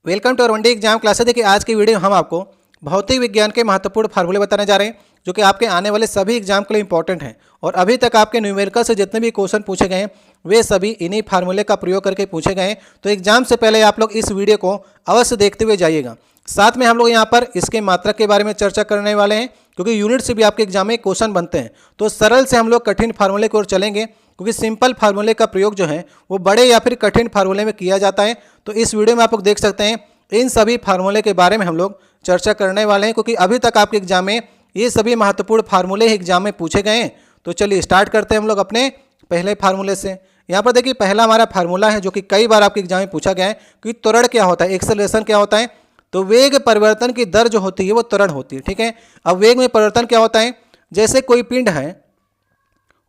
Welcome to one day exam classes. देखिए आज की वीडियो हम आपको भौतिक विज्ञान के महत्वपूर्ण फार्मूले बताने जा रहे हैं जो कि आपके आने वाले सभी एग्जाम के लिए इंपॉर्टेंट हैं। और अभी तक आपके न्यूमेरिकल से जितने भी क्वेश्चन पूछे गए हैं वे सभी इन्हीं फार्मूले का प्रयोग करके पूछे गए हैं। तो एग्जाम से पहले आप लोग इस वीडियो को अवश्य देखते हुए जाइएगा। साथ में हम लोग यहाँ पर इसके मात्रक के बारे में चर्चा करने वाले हैं क्योंकि यूनिट से भी आपके एग्जाम में क्वेश्चन बनते हैं। तो सरल से हम लोग कठिन फार्मूले की ओर चलेंगे क्योंकि सिंपल फार्मूले का प्रयोग जो है वो बड़े या फिर कठिन फार्मूले में किया जाता है। तो इस वीडियो में आप लोग देख सकते हैं इन सभी फार्मूले के बारे में हम लोग चर्चा करने वाले हैं क्योंकि अभी तक आपके एग्जाम में ये सभी महत्वपूर्ण फार्मूले एग्जाम में पूछे गए हैं। तो चलिए स्टार्ट करते हैं हम लोग अपने पहले फार्मूले से। यहाँ पर देखिए पहला हमारा फार्मूला है जो कि कई बार आपके एग्जाम में पूछा गया है कि त्वरण क्या होता है, एक्सेलरेशन क्या होता है। तो वेग परिवर्तन की दर जो होती है वो त्वरण होती है। ठीक है, अब वेग में परिवर्तन क्या होता है, जैसे कोई पिंड है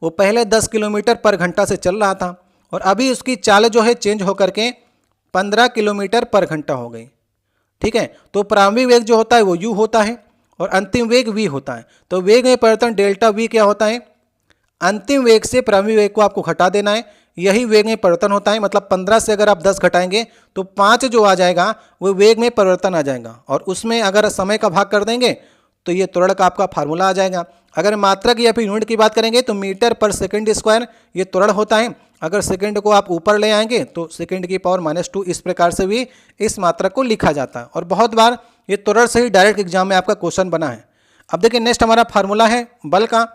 वो पहले 10 किलोमीटर पर घंटा से चल रहा था और अभी उसकी चाल जो है चेंज होकर के 15 किलोमीटर पर घंटा हो गई। ठीक है, तो प्रारंभिक वेग जो होता है वो u होता है और अंतिम वेग v होता है। तो वेग में परिवर्तन डेल्टा v क्या होता है, अंतिम वेग से प्रारंभिक वेग को आपको घटा देना है, यही वेग में परिवर्तन होता है। मतलब 15 से अगर आप 10 घटाएंगे तो 5 जो आ जाएगा वो वेग में परिवर्तन आ जाएगा और उसमें अगर समय का भाग कर देंगे तो ये त्वरण का आपका फार्मूला आ जाएगा। अगर मात्रक या फिर यूनिट की बात करेंगे तो मीटर पर सेकंड स्क्वायर ये त्वरण होता है। अगर सेकंड को आप ऊपर ले आएंगे तो सेकंड की पावर -2 इस प्रकार से भी इस मात्रक को लिखा जाता है और बहुत बार ये त्वरण से ही डायरेक्ट एग्जाम में आपका क्वेश्चन बना है। अब देखिए नेक्स्ट हमारा फार्मूला है बल का।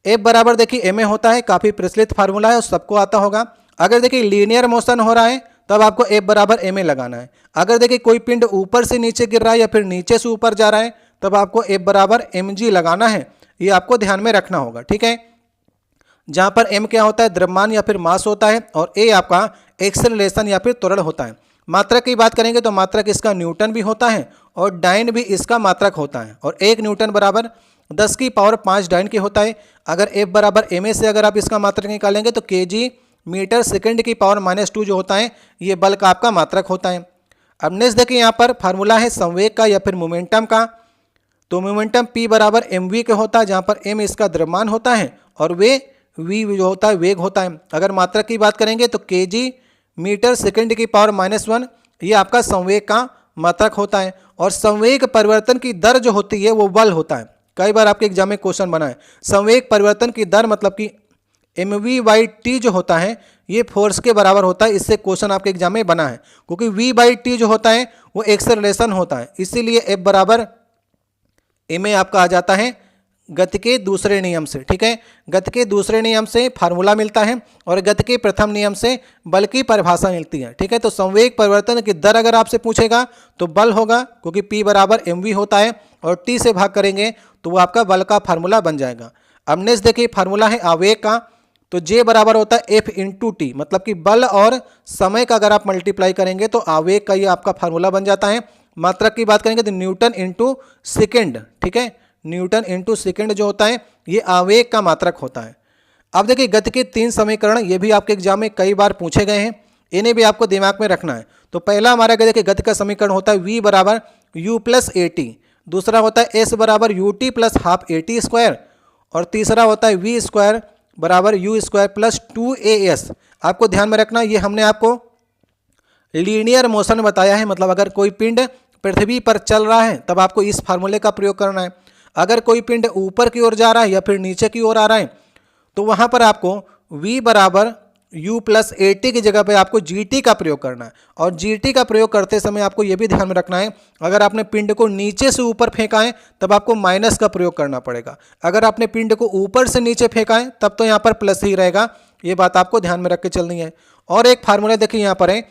F बराबर देखिए ma होता है, काफ़ी प्रचलित फार्मूला है और सबको आता होगा। अगर देखिए लीनियर मोशन हो रहा है तब आपको F बराबर ma लगाना है। अगर देखिए कोई पिंड ऊपर से नीचे गिर रहा है या फिर नीचे से ऊपर जा रहा है तब आपको F बराबर mg लगाना है। ये आपको ध्यान में रखना होगा। ठीक है, जहाँ पर m क्या होता है, द्रव्यमान या फिर मास होता है और a आपका एक्सेलरेशन या फिर त्वरण होता है। मात्रक की बात करेंगे तो मात्रक इसका न्यूटन भी होता है और डाइन भी इसका मात्रक होता है और 1 न्यूटन बराबर 10 की पावर 5 डाइन की होता है। अगर F बराबर ma से अगर आप इसका मात्रक निकालेंगे तो kg मीटर सेकंड की पावर -2 जो होता है ये बल का आपका मात्रक होता है। अब नेक्स्ट देखिए यहाँ पर फार्मूला है संवेग का या फिर मोमेंटम का। तो मोमेंटम P बराबर mv के होता है जहाँ पर m इसका द्रव्यमान होता है और v जो होता है वेग होता है। अगर मात्रक की बात करेंगे तो kg मीटर सेकंड की पावर -1 ये आपका संवेग का मात्रक होता है और संवेग परिवर्तन की दर जो होती है वो बल होता है। कई बार आपके एग्जाम में क्वेश्चन बना है संवेग परिवर्तन की दर मतलब कि mv/t जो होता है ये फोर्स के बराबर होता है। इससे क्वेश्चन आपके एग्जाम में बना है क्योंकि v/t जो होता है वो एक्सेलरेशन होता है, इसीलिए F बराबर ma आपका आ जाता है गति के दूसरे नियम से। ठीक है, गति के दूसरे नियम से फार्मूला मिलता है और गति के प्रथम नियम से बल की परिभाषा मिलती है। ठीक है, तो संवेग परिवर्तन की दर अगर आपसे पूछेगा तो बल होगा क्योंकि P बराबर mv होता है और t से भाग करेंगे तो वो आपका बल का फार्मूला बन जाएगा। अब नेक्स्ट देखिए फार्मूला है आवेग का। तो J बराबर होता है F × t, मतलब कि बल और समय का अगर आप मल्टीप्लाई करेंगे तो आवेग का ये आपका फार्मूला बन जाता है। मात्रक की बात करेंगे तो न्यूटन × सेकेंड। ठीक है, न्यूटन × सेकेंड जो होता है ये आवेग का मात्रक होता है। अब देखिए गति के 3 समीकरण ये भी आपके एग्जाम में कई बार पूछे गए हैं, इन्हें भी आपको दिमाग में रखना है। तो पहला हमारा देखिए गति का समीकरण होता है v बराबर u + at, दूसरा होता है s बराबर ut + हाफ at² और तीसरा होता है v² बराबर u² + 2as। आपको ध्यान में रखना ये हमने आपको लीनियर मोशन बताया है, मतलब अगर कोई पिंड पृथ्वी पर चल रहा है तब आपको इस फार्मूले का प्रयोग करना है। अगर कोई पिंड ऊपर की ओर जा रहा है या फिर नीचे की ओर आ रहा है तो वहाँ पर आपको v बराबर u + at की जगह पे आपको gt का प्रयोग करना है और gt का प्रयोग करते समय आपको ये भी ध्यान में रखना है अगर आपने पिंड को नीचे से ऊपर फेंका है तब आपको माइनस का प्रयोग करना पड़ेगा। अगर आपने पिंड को ऊपर से नीचे फेंका है तब तो यहाँ पर प्लस ही रहेगा। ये बात आपको ध्यान में रख के चलनी है। और एक फार्मूला देखिए यहाँ पर है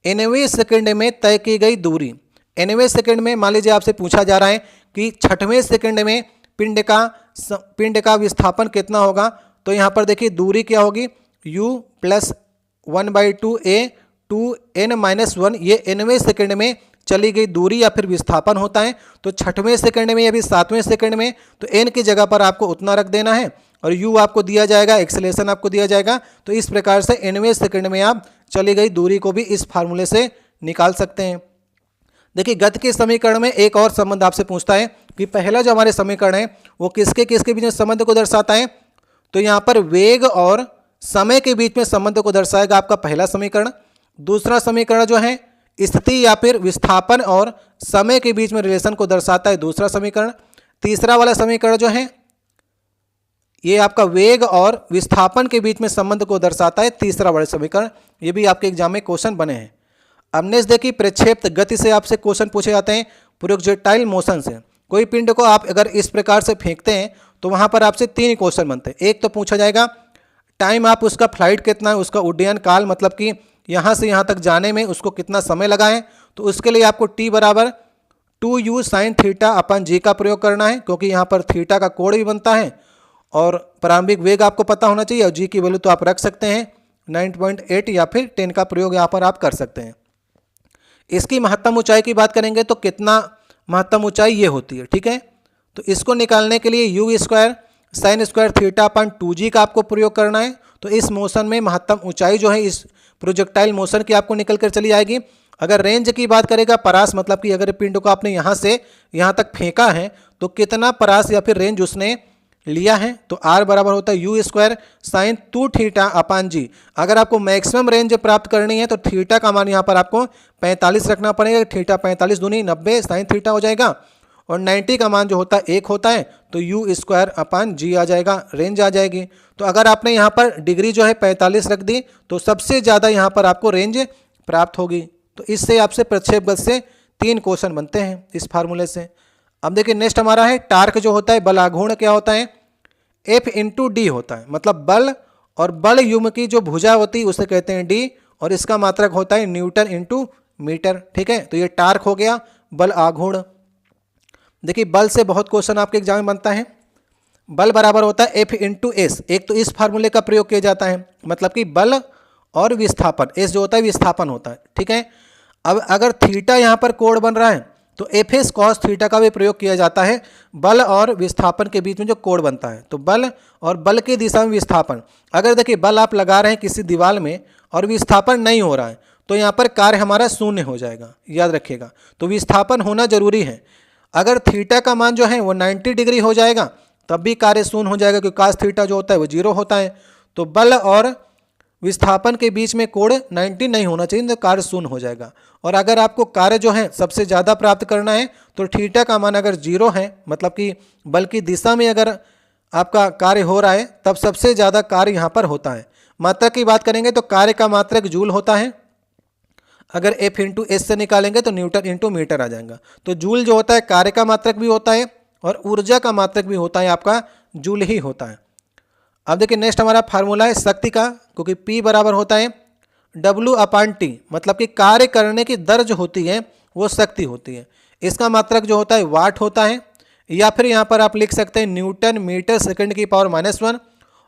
nवें सेकेंड में तय की गई दूरी। nवें सेकेंड में मान लीजिए आपसे पूछा जा रहा है कि 6वें सेकेंड में पिंड का विस्थापन कितना होगा। तो यहाँ पर देखिए दूरी क्या होगी, u + 1/2a 2n-1 ये nवें सेकेंड में चली गई दूरी या फिर विस्थापन होता है। तो 6वें सेकेंड में या फिर 7वें सेकेंड में तो n की जगह पर आपको उतना रख देना है और u आपको दिया जाएगा, एक्सेलरेशन आपको दिया जाएगा। तो इस प्रकार से nवें सेकेंड में आप चली गई दूरी को भी इस फार्मूले से निकाल सकते हैं। देखिए गति के समीकरण में एक और संबंध आपसे पूछता है कि पहला जो हमारे समीकरण है वो किसके किसके बीच में संबंध को दर्शाता है। तो यहाँ पर वेग और समय के बीच में संबंध को दर्शाएगा आपका पहला समीकरण। दूसरा समीकरण जो है स्थिति या फिर विस्थापन और समय के बीच में रिलेशन को दर्शाता है दूसरा समीकरण। तीसरा वाला समीकरण जो है ये आपका वेग और विस्थापन के बीच में संबंध को दर्शाता है तीसरा वाला समीकरण। ये भी आपके एग्जाम में क्वेश्चन बने हैं। अब नेक्स्ट देखिए, प्रक्षेप्त गति से आपसे क्वेश्चन पूछे जाते हैं प्रोजेक्टाइल मोशन से। कोई पिंड को आप अगर इस प्रकार से फेंकते हैं तो वहां पर आपसे 3 क्वेश्चन बनते हैं। एक तो पूछा जाएगा टाइम आप उसका फ्लाइट कितना है, उसका उड्डयन काल, मतलब कि यहाँ से यहाँ तक जाने में उसको कितना समय लगा है। तो उसके लिए आपको t बराबर 2u sin थीटा अपन g का प्रयोग करना है, क्योंकि यहाँ पर थीटा का कोण भी बनता है और प्रारंभिक वेग आपको पता होना चाहिए और g की वैल्यू तो आप रख सकते हैं 9.8 या फिर 10 का प्रयोग यहाँ पर आप कर सकते हैं। इसकी महत्तम ऊंचाई की बात करेंगे तो कितना महत्तम ऊंचाई ये होती है, ठीक है। तो इसको निकालने के लिए you square sine square theta upon 2g का आपको प्रयोग करना है। तो इस मोशन में महत्तम ऊंचाई जो है इस प्रोजेक्टाइल मोशन की आपको निकल कर चली आएगी। अगर रेंज की बात करेगा परास, मतलब कि अगर पिंड को आपने यहाँ से यहाँ तक फेंका है तो कितना परास या फिर रेंज उसने लिया है, तो r बराबर होता है u square sine 2 theta upon g. अगर आपको मैक्सिमम रेंज प्राप्त करनी है तो थीटा का मान यहाँ पर आपको 45 रखना पड़ेगा। थीटा 45 दूनी 90 साइन थीटा हो जाएगा और 90 का मान जो होता है 1 होता है, तो यू स्क्वायर अपान जी आ जाएगा, रेंज आ जाएगी। तो अगर आपने यहाँ पर डिग्री जो है 45 रख दी तो सबसे ज़्यादा यहाँ पर आपको रेंज प्राप्त होगी। तो इससे आपसे प्रक्षेपवक्र से 3 क्वेश्चन बनते हैं इस फार्मूले से। अब देखिए नेक्स्ट हमारा है टार्क जो होता है बल आघूर्ण क्या होता है, F इंटू डी होता है, मतलब बल और बल युग्म की जो भुजा होती है उसे कहते हैं डी और इसका मात्रक होता है न्यूटन इंटू मीटर, ठीक है। तो ये टार्क हो गया बल आघूर्ण। देखिए बल से बहुत क्वेश्चन आपके एग्जाम में बनता है। बल बराबर होता है F इंटू एस। एक तो इस फार्मूले का प्रयोग किया जाता है, मतलब कि बल और विस्थापन, एस जो होता है विस्थापन होता है, ठीक है। अब अगर थीटा यहाँ पर कोण बन रहा है तो एफ एस कॉस थीटा का भी प्रयोग किया जाता है बल और विस्थापन के बीच में जो कोण बनता है। तो बल और बल की दिशा में विस्थापन, अगर देखिए बल आप लगा रहे हैं किसी दीवार में और विस्थापन नहीं हो रहा है तो यहाँ पर कार्य हमारा शून्य हो जाएगा, याद रखिएगा। तो विस्थापन होना जरूरी है। अगर थीटा का मान जो है वो 90 डिग्री हो जाएगा तब भी कार्य शून्य हो जाएगा, क्योंकि कास थीटा जो होता है वो 0 होता है। तो बल और विस्थापन के बीच में कोण 90 नहीं होना चाहिए, तो कार्य शून्य हो जाएगा। और अगर आपको कार्य जो है सबसे ज़्यादा प्राप्त करना है तो थीटा का मान अगर 0 है, मतलब कि बल की दिशा में अगर आपका कार्य हो रहा है तब सबसे ज़्यादा कार्य यहाँ पर होता है। मात्रक की बात करेंगे तो कार्य का मात्रक जूल होता है। अगर F इंटू एस से निकालेंगे तो न्यूटन इंटू मीटर आ जाएगा। तो जूल जो होता है कार्य का मात्रक भी होता है और ऊर्जा का मात्रक भी होता है, आपका जूल ही होता है। अब देखिए नेक्स्ट हमारा फार्मूला है शक्ति का, क्योंकि P बराबर होता है W अपान टी, मतलब कि कार्य करने की दर जो होती है वो शक्ति होती है। इसका मात्रक जो होता है वाट होता है, या फिर यहाँ पर आप लिख सकते हैं न्यूटन मीटर सेकंड की पावर -1।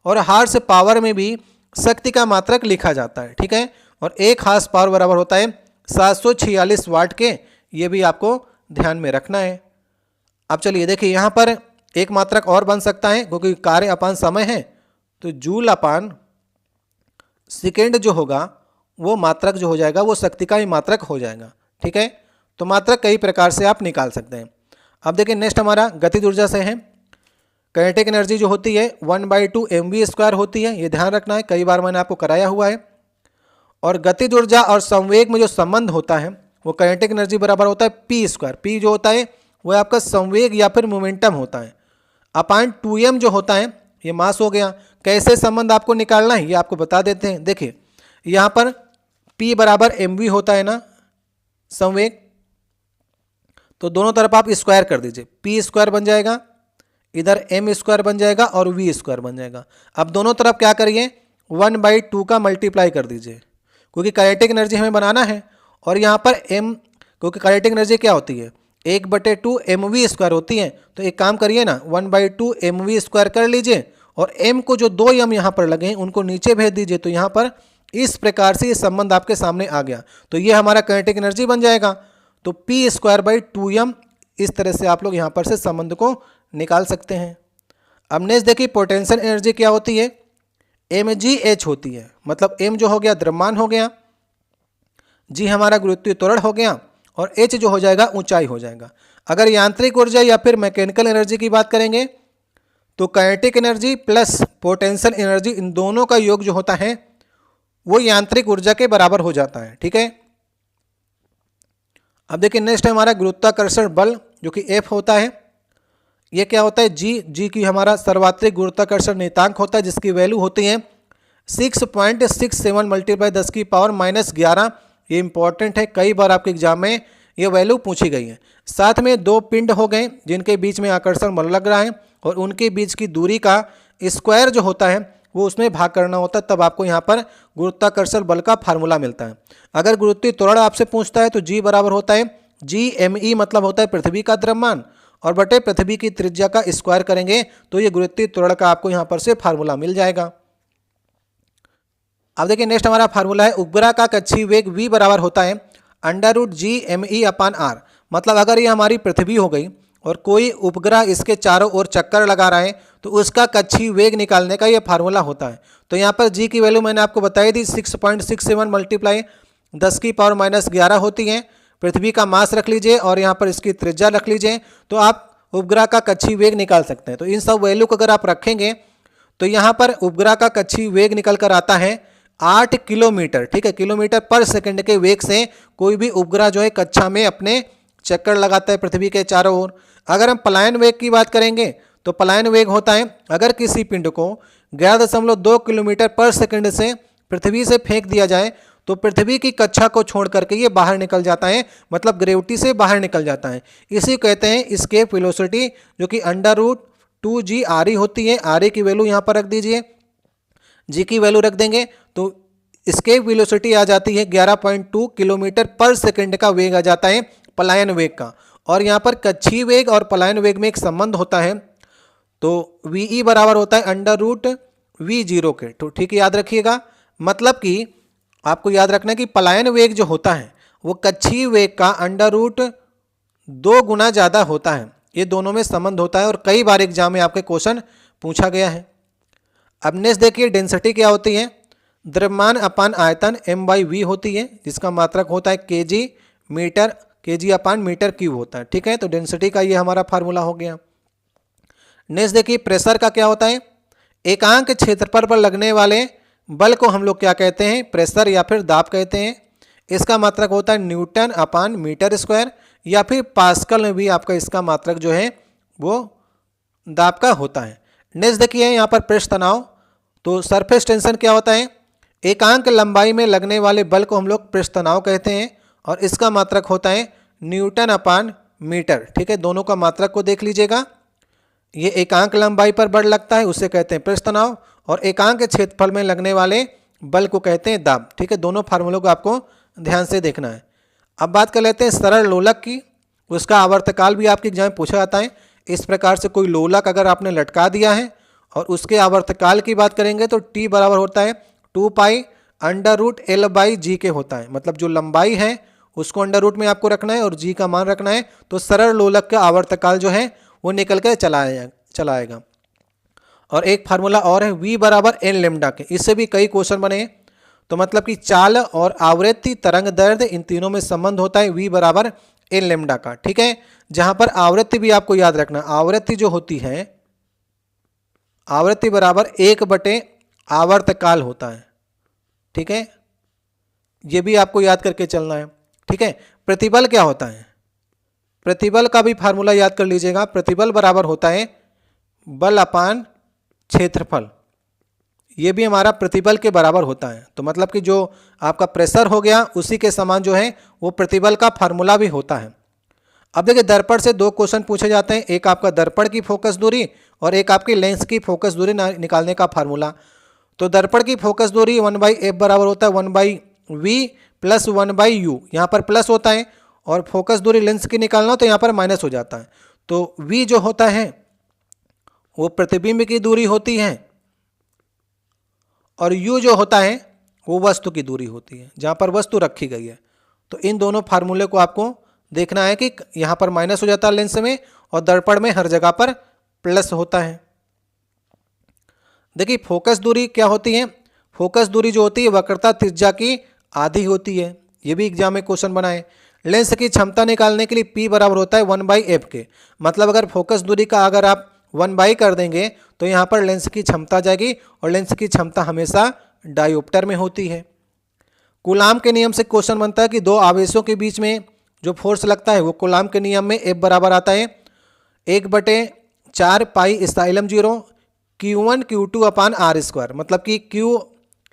और हार्स पावर में भी शक्ति का मात्रक लिखा जाता है, ठीक है। और 1 हार्स पावर बराबर होता है 746 वाट के, ये भी आपको ध्यान में रखना है। अब चलिए देखिए यहाँ पर एक मात्रक और बन सकता है, क्योंकि कार्य अपान समय है तो जूल अपान सेकेंड जो होगा वो मात्रक जो हो जाएगा वो शक्ति का ही मात्रक हो जाएगा, ठीक है। तो मात्रक कई प्रकार से आप निकाल सकते हैं। अब देखिए नेक्स्ट हमारा गतिज ऊर्जा से है। काइनेटिक एनर्जी जो होती है 1/2 mv² होती है, ये ध्यान रखना है, कई बार मैंने आपको कराया हुआ है। और गतिज ऊर्जा और संवेग में जो संबंध होता है वो काइनेटिक एनर्जी बराबर होता है p²। p जो होता है वो आपका संवेग या फिर मोमेंटम होता है, अपान 2m जो होता है ये मास हो गया। कैसे संबंध आपको निकालना है ये आपको बता देते हैं। देखिए यहाँ पर p बराबर mv होता है ना संवेग, तो दोनों तरफ आप स्क्वायर कर दीजिए, p² बन जाएगा, इधर m² बन जाएगा और v² बन जाएगा। अब दोनों तरफ क्या करिए 1/2 का मल्टीप्लाई कर दीजिए, क्योंकि काइनेटिक एनर्जी हमें बनाना है। और यहाँ पर m, क्योंकि काइनेटिक एनर्जी क्या होती है 1/2 mv² होती है, तो एक काम करिए ना 1/2 mv² कर लीजिए और m को जो 2 m यहाँ पर लगे हैं उनको नीचे भेज दीजिए। तो यहाँ पर इस प्रकार से ये संबंध आपके सामने आ गया, तो ये हमारा काइनेटिक एनर्जी बन जाएगा। तो p²/2m, इस तरह से आप लोग यहाँ पर से संबंध को निकाल सकते हैं। अब नेक्स्ट देखिए पोटेंशियल एनर्जी क्या होती है, mgh होती है, मतलब m जो हो गया द्रव्यमान हो गया, g हमारा गुरुत्वीय त्वरण हो गया और h जो हो जाएगा ऊंचाई हो जाएगा। अगर यांत्रिक ऊर्जा या फिर मैकेनिकल एनर्जी की बात करेंगे तो kinetic energy plus potential energy, इन दोनों का योग जो होता है वो यांत्रिक ऊर्जा के बराबर हो जाता है, ठीक है। अब देखिए नेक्स्ट है हमारा गुरुत्वाकर्षण बल जो कि F होता है। ये क्या होता है, जी की हमारा सर्वात्रिक गुरुत्वाकर्षण नियतांक होता है जिसकी वैल्यू होती है 6.67 मल्टीप्लाई 10⁻11। ये इंपॉर्टेंट है, कई बार आपके एग्जाम में ये वैल्यू पूछी गई है। साथ में दो पिंड हो गए जिनके बीच में आकर्षण बल लग रहा है और उनके बीच की दूरी का स्क्वायर जो होता है वो उसमें भाग करना होता है, तब आपको यहाँ पर गुरुत्वाकर्षण बल का फार्मूला मिलता है। अगर गुरुत्वीय त्वरण आपसे पूछता है तो जी बराबर होता है GME, मतलब होता है पृथ्वी का द्रव्यमान, और बटे पृथ्वी की त्रिज्या का स्क्वायर करेंगे तो ये गुरुत्वीय त्वरण का आपको यहाँ पर से फार्मूला मिल जाएगा। अब देखिए नेक्स्ट हमारा फार्मूला है उपग्रह का कक्षीय वेग v बराबर होता है √GME/r। मतलब अगर ये हमारी पृथ्वी हो गई और कोई उपग्रह इसके चारों ओर चक्कर लगा रहा है तो उसका कक्षीय वेग निकालने का ये फार्मूला होता है। तो यहाँ पर g की वैल्यू मैंने आपको बताई थी 6.67 मल्टीप्लाई 10⁻11 होती है। पृथ्वी का मास रख लीजिए और यहाँ पर इसकी त्रिज्या रख लीजिए तो आप उपग्रह का कक्षीय वेग निकाल सकते हैं। तो इन सब वैल्यू को अगर आप रखेंगे तो यहाँ पर उपग्रह का कक्षीय वेग निकल कर आता है 8 किलोमीटर। ठीक है, किलोमीटर पर सेकंड के वेग से कोई भी उपग्रह जो है कक्षा में अपने चक्कर लगाता है पृथ्वी के चारों ओर। अगर हम पलायन वेग की बात करेंगे तो पलायन वेग होता है अगर किसी पिंड को 11.2 किलोमीटर पर सेकंड से पृथ्वी से फेंक दिया जाए तो पृथ्वी की कक्षा को छोड़ करके ये बाहर निकल जाता है, मतलब ग्रेविटी से बाहर निकल जाता है। इसी कहते हैं एस्केप वेलोसिटी, जो कि √2GRE होती है। RE की वैल्यू यहाँ पर रख दीजिए, जी की वैल्यू रख देंगे तो एस्केप वेलोसिटी आ जाती है 11.2 किलोमीटर पर सेकंड का वेग आ जाता है पलायन वेग का। और यहाँ पर कक्षीय वेग और पलायन वेग में एक संबंध होता है, तो VE बराबर होता है √V0 के। तो ठीक है, याद रखिएगा। मतलब कि आपको याद रखना है कि पलायन वेग जो होता है वो कक्षीय वेग का √2 गुना ज़्यादा होता है। ये दोनों में संबंध होता है और कई बार एग्जाम में आपके क्वेश्चन पूछा गया है। अब नेक्स्ट देखिए डेंसिटी क्या होती है, द्रव्यमान अपान आयतन M/V होती है जिसका मात्रक होता है kg/मीटर क्यूब होता है। ठीक है, तो डेंसिटी का ये हमारा फार्मूला हो गया। नेक्स्ट देखिए प्रेशर का क्या होता है, एकांक क्षेत्रफल पर लगने वाले बल को हम लोग क्या कहते हैं, प्रेशर या फिर दाब कहते हैं। इसका मात्रक होता है N/मीटर², या फिर पास्कल में भी आपका इसका मात्रक जो है वो दाब का होता है। नेक्स्ट देखिए यहाँ पर पृष्ठ तनाव, तो सरफेस टेंशन क्या होता है, एकांक लंबाई में लगने वाले बल को हम लोग पृष्ठ तनाव कहते हैं और इसका मात्रक होता है N/मीटर। ठीक है, दोनों का मात्रक को देख लीजिएगा। ये एकांक लंबाई पर बल लगता है उसे कहते हैं पृष्ठ तनाव, और एकांक क्षेत्रफल में लगने वाले बल को कहते हैं दाब। ठीक है, दोनों फार्मूलों को आपको ध्यान से देखना है। अब बात कर लेते हैं सरल लोलक की, उसका आवर्तकाल भी आपके एग्जाम में पूछा जाता है। इस प्रकार से कोई लोलक अगर आपने लटका दिया है और उसके आवर्तकाल की बात करेंगे तो T बराबर होता है 2π√L/G के होता है। मतलब जो लंबाई है उसको अंडर रूट में आपको रखना है और G का मान रखना है, तो सरल लोलक का आवर्तकाल जो है वो निकल कर चलाएगा। और एक फार्मूला और है V बराबर N लैम्डा के, इससे भी कई क्वेश्चन बने हैं। तो मतलब कि चाल और आवृत्ति तरंग दैर्ध्य इन तीनों में संबंध होता है V बराबर N लैम्डा का। ठीक है, जहां पर आवृत्ति भी आपको याद रखना, आवृत्ति जो होती है आवृत्ति बराबर 1/आवर्तकाल होता है। ठीक है, ये भी आपको याद करके चलना है। ठीक है, प्रतिबल क्या होता है, प्रतिबल का भी फार्मूला याद कर लीजिएगा। प्रतिबल बराबर होता है बल अपान क्षेत्रफल, ये भी हमारा प्रतिबल के बराबर होता है। तो मतलब कि जो आपका प्रेशर हो गया उसी के समान जो है वो प्रतिबल का फार्मूला भी होता है। अब देखिए दर्पण से दो क्वेश्चन पूछे जाते हैं, एक आपका दर्पण की फोकस दूरी और एक आपकी लेंस की फोकस दूरी निकालने का फार्मूला। तो दर्पण की फोकस दूरी 1/f बराबर होता है 1/v + 1/u, यहाँ पर प्लस होता है, और फोकस दूरी लेंस की निकालना तो यहाँ पर माइनस हो जाता है। तो v जो होता है वो प्रतिबिंब की दूरी होती है और u जो होता है वो वस्तु की दूरी होती है, जहाँ पर वस्तु रखी गई है। तो इन दोनों फार्मूले को आपको देखना है कि यहाँ पर माइनस हो जाता है लेंस में और दर्पण में हर जगह पर प्लस होता है। देखिए फोकस दूरी क्या होती है, फोकस दूरी जो होती है वक्रता त्रिज्या की आधी होती है, ये भी एग्जाम में क्वेश्चन बना है। लेंस की क्षमता निकालने के लिए P बराबर होता है 1/f के। मतलब अगर फोकस दूरी का अगर आप 1/, कर देंगे तो यहाँ पर लेंस की क्षमता आ जाएगी, और लेंस की क्षमता हमेशा डायोप्टर में होती है। कूलाम के नियम से क्वेश्चन बनता है कि दो आवेशों के बीच में जो फोर्स लगता है वो कूलाम के नियम में F बराबर आता है 1/4 पाई इस्ताइलम 0 Q1 Q2 अपान R स्क्वायर। मतलब कि Q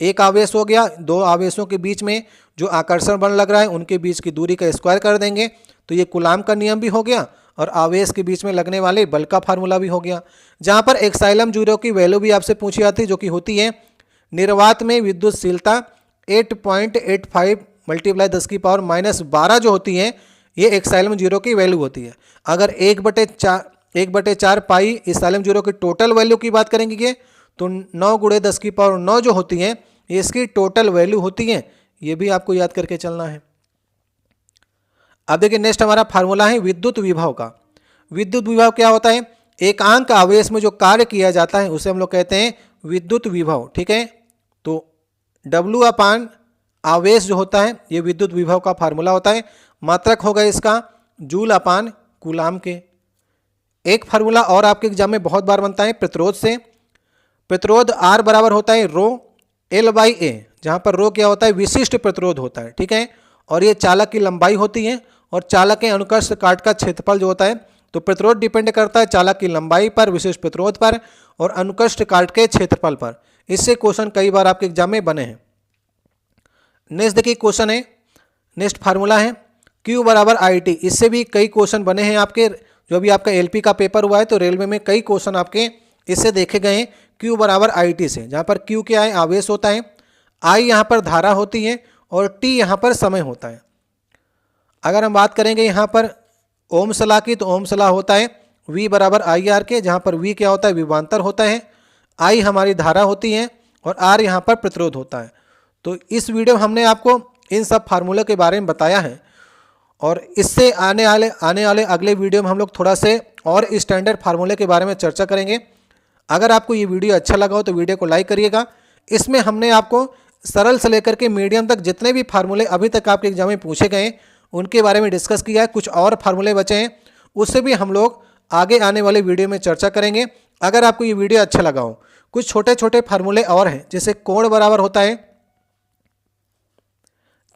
एक आवेश हो गया, दो आवेशों के बीच में जो आकर्षण बल लग रहा है उनके बीच की दूरी का स्क्वायर कर देंगे तो ये कूलाम का नियम भी हो गया और आवेश के बीच में लगने वाले बल का फार्मूला भी हो गया। जहाँ पर इस्ताइलम 0 की वैल्यू भी आपसे पूछी जाती है जो कि होती है निर्वात में विद्युतशीलता 8.85 मल्टीप्लाई 10⁻⁻12 जो होती है ये इस्ताइलम 0 की वैल्यू होती है। अगर 1/4 पाई इस्ताइलम 0 की टोटल वैल्यू की बात करेंगे तो 9 × 10⁻9 जो होती है ये इसकी टोटल वैल्यू होती है। ये भी आपको याद करके चलना है। अब देखिए नेक्स्ट हमारा फार्मूला है विद्युत विभव का। विद्युत विभव क्या होता है? एकांक आवेश में जो कार्य किया जाता है उसे हम लोग कहते हैं विद्युत विभव। ठीक है, तो W अपान आवेश जो होता है ये विद्युत विभव का फार्मूला होता है। मात्रक होगा इसका जूल अपान कूलाम के। एक फार्मूला और आपके एग्जाम में बहुत बार बनता है प्रतिरोध से। प्रतिरोध R बराबर होता है रो L/A, जहाँ पर रो क्या होता है विशिष्ट प्रतिरोध होता है। ठीक है, और ये चालक की लंबाई होती है और चालक के अनुकर्ष काट का क्षेत्रफल जो होता है, तो प्रतिरोध डिपेंड करता है चालक की लंबाई पर, विशिष्ट प्रतिरोध पर और अनुकर्ष काट के क्षेत्रफल पर। इससे क्वेश्चन कई बार आपके एग्जाम में बने हैं। नेक्स्ट देखिए क्वेश्चन है, नेक्स्ट फार्मूला है Q बराबर IT। इससे भी कई क्वेश्चन बने हैं आपके, जो भी आपका LP का पेपर हुआ है तो रेलवे में कई क्वेश्चन आपके इससे देखे गए हैं Q बराबर IT से। जहाँ पर Q क्या है आवेश होता है, I यहाँ पर धारा होती है और T यहाँ पर समय होता है। अगर हम बात करेंगे यहाँ पर ओम्स लॉ की तो ओम्स लॉ होता है V बराबर IR के, जहाँ पर V क्या होता है विभवांतर होता है, I हमारी धारा होती है और R यहाँ पर प्रतिरोध होता है। तो इस वीडियो में हमने आपको इन सब फार्मूले के बारे में बताया है और इससे आने वाले अगले वीडियो में हम लोग थोड़ा से और स्टैंडर्ड फार्मूले के बारे में चर्चा करेंगे। अगर आपको ये वीडियो अच्छा लगा हो तो वीडियो को लाइक करिएगा। इसमें हमने आपको सरल से लेकर के मीडियम तक जितने भी फार्मूले अभी तक आपके एग्जाम में पूछे गए उनके बारे में डिस्कस किया है। कुछ और फार्मूले बचे हैं उससे भी हम लोग आगे आने वाले वीडियो में चर्चा करेंगे। अगर आपको ये वीडियो अच्छा लगा हो, कुछ छोटे छोटे फार्मूले और हैं, जैसे कोण बराबर होता है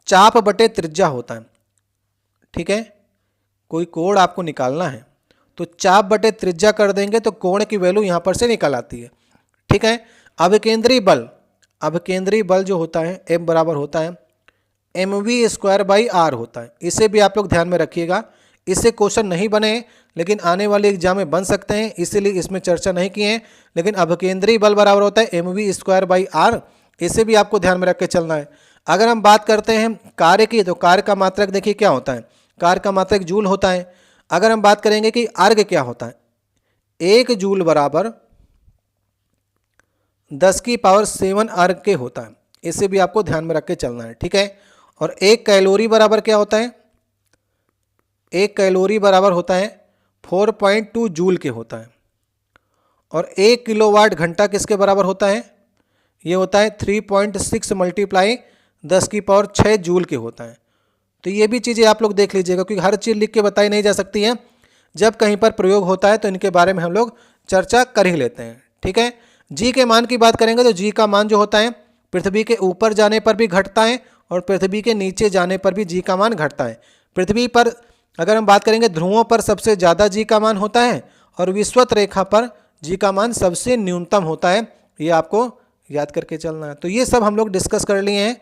चाप बटे त्रिज्या होता है। ठीक है, कोई कोण आपको निकालना है तो चाप बटे त्रिज्या कर देंगे तो कोण की वैल्यू यहाँ पर से निकल आती है। ठीक है, अभिकेंद्री बल जो होता है M बराबर होता है mv²/r होता है। इसे भी आप लोग ध्यान में रखिएगा। इससे क्वेश्चन नहीं बने लेकिन आने वाले एग्जाम में बन सकते हैं, इसीलिए इसमें चर्चा नहीं किए हैं। लेकिन अभिकेंद्री बल बराबर होता है mv²/r, इसे भी आपको ध्यान में रख के चलना है। अगर हम बात करते हैं कार्य की तो कार्य का मात्रक देखिए क्या होता है, कार्य का मात्रक जूल होता है। अगर हम बात करेंगे कि अर्घ क्या होता है, 1 जूल बराबर 10⁻7 अर्घ के होता है। इसे भी आपको ध्यान में रख के चलना है। ठीक है, और 1 कैलोरी बराबर क्या होता है, 1 कैलोरी बराबर होता है 4.2 जूल के होता है। और 1 किलोवाट घंटा किसके बराबर होता है, ये होता है 3.6 × 10⁶ जूल के होता है। तो ये भी चीज़ें आप लोग देख लीजिएगा क्योंकि हर चीज़ लिख के बताई नहीं जा सकती है। जब कहीं पर प्रयोग होता है तो इनके बारे में हम लोग चर्चा कर ही लेते हैं। ठीक है, जी के मान की बात करेंगे तो जी का मान जो होता है पृथ्वी के ऊपर जाने पर भी घटता है और पृथ्वी के नीचे जाने पर भी जी का मान घटता है। पृथ्वी पर अगर हम बात करेंगे ध्रुवों पर सबसे ज़्यादा जी का मान होता है और विषुवत रेखा पर जी का मान सबसे न्यूनतम होता है। ये आपको याद करके चलना है। तो ये सब हम लोग डिस्कस कर लिए हैं,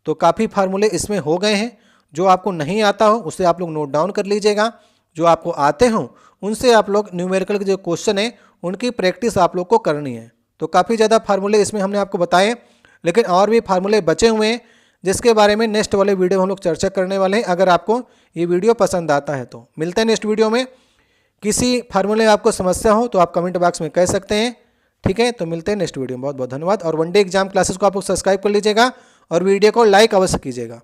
तो काफ़ी फार्मूले इसमें हो गए हैं। जो आपको नहीं आता हो उसे आप लोग नोट डाउन कर लीजिएगा, जो आपको आते हों उनसे आप लोग न्यूमेरिकल के जो क्वेश्चन है उनकी प्रैक्टिस आप लोग को करनी है। तो काफ़ी ज़्यादा फार्मूले इसमें हमने आपको बताए, लेकिन और भी फार्मूले बचे हुए हैं जिसके बारे में नेक्स्ट वाले वीडियो में हम लोग चर्चा करने वाले हैं। अगर आपको ये वीडियो पसंद आता है तो मिलते हैं नेक्स्ट वीडियो में। किसी फार्मूले में आपको समस्या हो तो आप कमेंट बॉक्स में कह सकते हैं। ठीक है, तो मिलते हैं नेक्स्ट वीडियो में। बहुत बहुत धन्यवाद। और वन डे एग्जाम क्लासेस को आप लोग सब्सक्राइब कर लीजिएगा और वीडियो को लाइक अवश्य कीजिएगा।